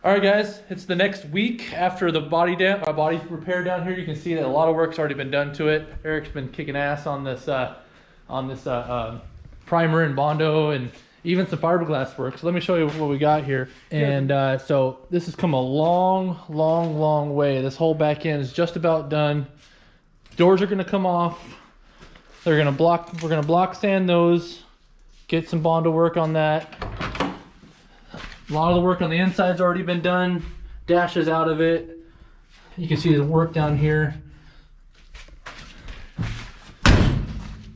All right, guys, it's the next week after the body repair down here. You can see that a lot of work's already been done to it. Eric's been kicking ass on this primer and Bondo and even some fiberglass work. So let me show you what we got here. And so this has come a long way. This whole back end is just about done. Doors are gonna come off. We're gonna block sand those, get some Bondo work on that. A lot of the work on the inside's already been done. Dashes out of it. You can see the work down here.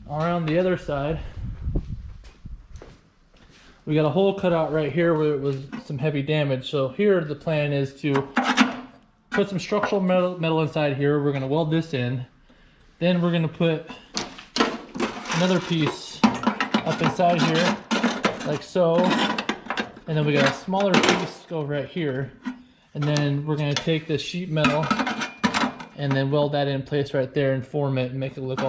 Around the other side, we got a hole cut out right here where it was some heavy damage. So here the plan is to put some structural metal inside here. We're gonna weld this in. Then we're gonna put another piece up inside here, like so. And then we got a smaller piece go right here. And then we're gonna take this sheet metal and then weld that in place right there and form it and make it look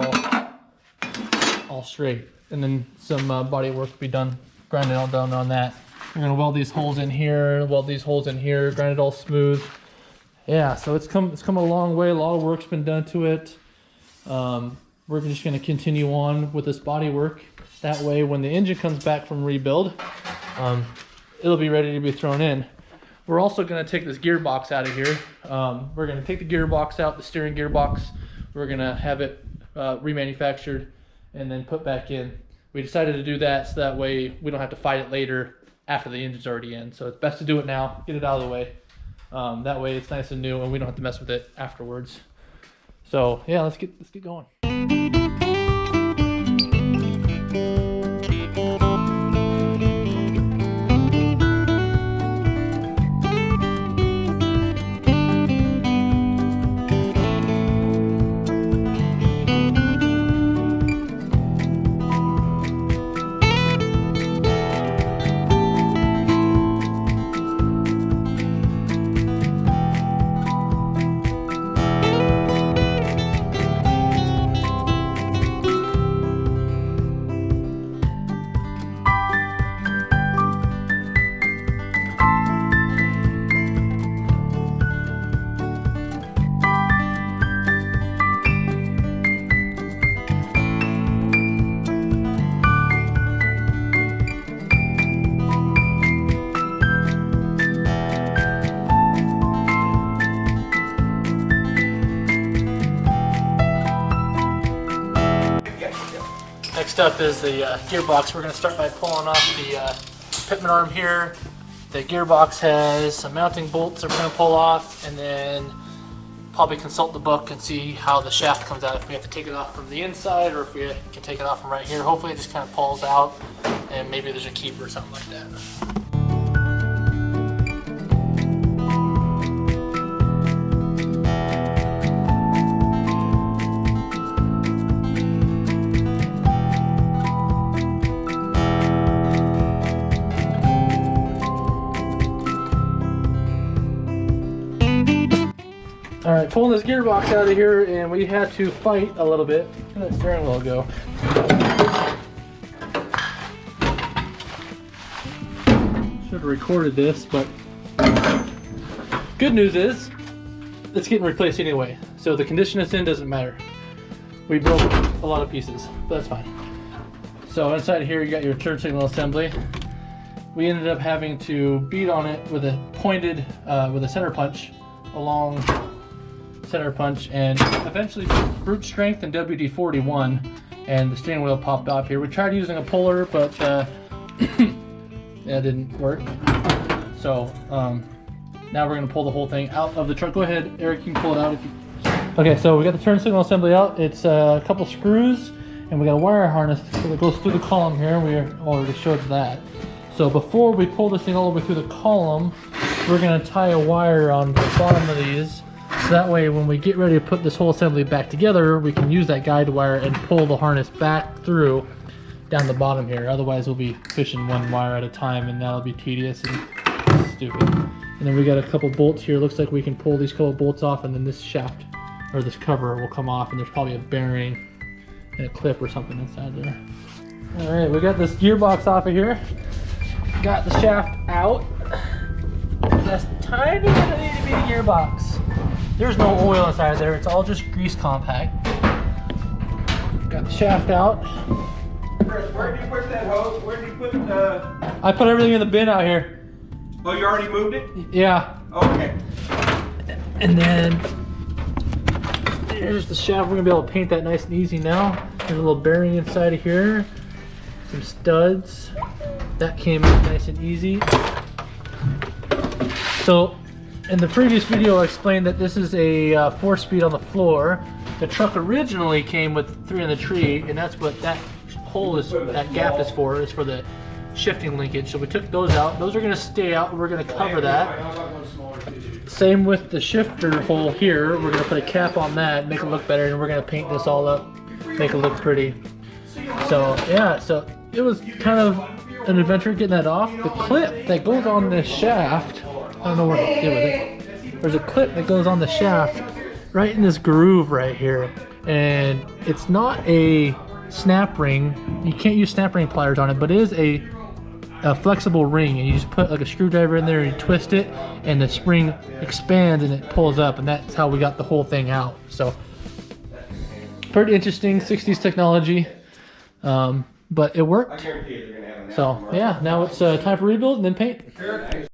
all straight. And then some body work will be done, grind it all down on that. We're gonna weld these holes in here, weld these holes in here, grind it all smooth. Yeah, so it's come a long way. A lot of work's been done to it. We're just gonna continue on with this body work. That way, when the engine comes back from rebuild, it'll be ready to be thrown in. We're also gonna take this gearbox out of here. We're gonna take the gearbox out, the steering gearbox. We're gonna have it remanufactured and then put back in. We decided to do that so that way we don't have to fight it later after the engine's already in. So it's best to do it now, get it out of the way. That way it's nice and new and we don't have to mess with it afterwards. So yeah, let's get going. Next up is the gearbox. We're going to start by pulling off the pitman arm here. The gearbox has some mounting bolts that we're going to pull off, and then probably consult the book and see how the shaft comes out, if we have to take it off from the inside or if we can take it off from right here. Hopefully it just kind of pulls out and maybe there's a keeper or something like that. All right, pulling this gearbox out of here, and we had to fight a little bit. Where'd that steering wheel go? Should have recorded this, but good news is it's getting replaced anyway. So the condition it's in doesn't matter. We broke a lot of pieces, but that's fine. So inside here, you got your turn signal assembly. We ended up having to beat on it with a pointed, with a center punch along center punch, and eventually brute strength and WD-40 won, and the steering wheel popped off here. We tried using a puller, but that didn't work. So now we're going to pull the whole thing out of the truck. Go ahead, Eric, you can pull it out if you... Okay, so we got the turn signal assembly out. It's a couple screws, and we got a wire harness that goes through the column here. We already showed that. So before we pull this thing all the way through the column, we're going to tie a wire on the bottom of these. So that way when we get ready to put this whole assembly back together, we can use that guide wire and pull the harness back through down the bottom here. Otherwise we'll be fishing one wire at a time, and that'll be tedious and stupid. And then we got a couple bolts here. Looks like we can pull these couple bolts off, and then this shaft or this cover will come off, and there's probably a bearing and a clip or something inside there. All right, we got this gearbox off of here. Got the shaft out. Just tiny little itty bitty gearbox. There's no oil inside there. It's all just grease compact. Got the shaft out. Chris, where did you put that hose? Where did you put the... I put everything in the bin out here. Oh, you already moved it? Yeah. Okay. And then there's the shaft. We're gonna be able to paint that nice and easy now. There's a little bearing inside of here. Some studs. That came in nice and easy. So in the previous video I explained that this is a 4-speed on the floor. The truck originally came with 3 on the tree, and that's what that hole is, that gap is for the shifting linkage. So we took those out. Those are going to stay out. We're going to cover that. Same with the shifter hole here. We're going to put a cap on that, make it look better, and we're going to paint this all up, make it look pretty. So yeah, so it was kind of an adventure getting that off. The clip that goes on this shaft, I don't know where to get with it. There's a clip that goes on the shaft right in this groove right here, and it's not a snap ring. You can't use snap ring pliers on it, but it is a flexible ring, and you just put like a screwdriver in there and you twist it, and the spring expands and it pulls up, and that's how we got the whole thing out. So pretty interesting 60s technology, but it worked. So yeah, now it's time for rebuild and then paint.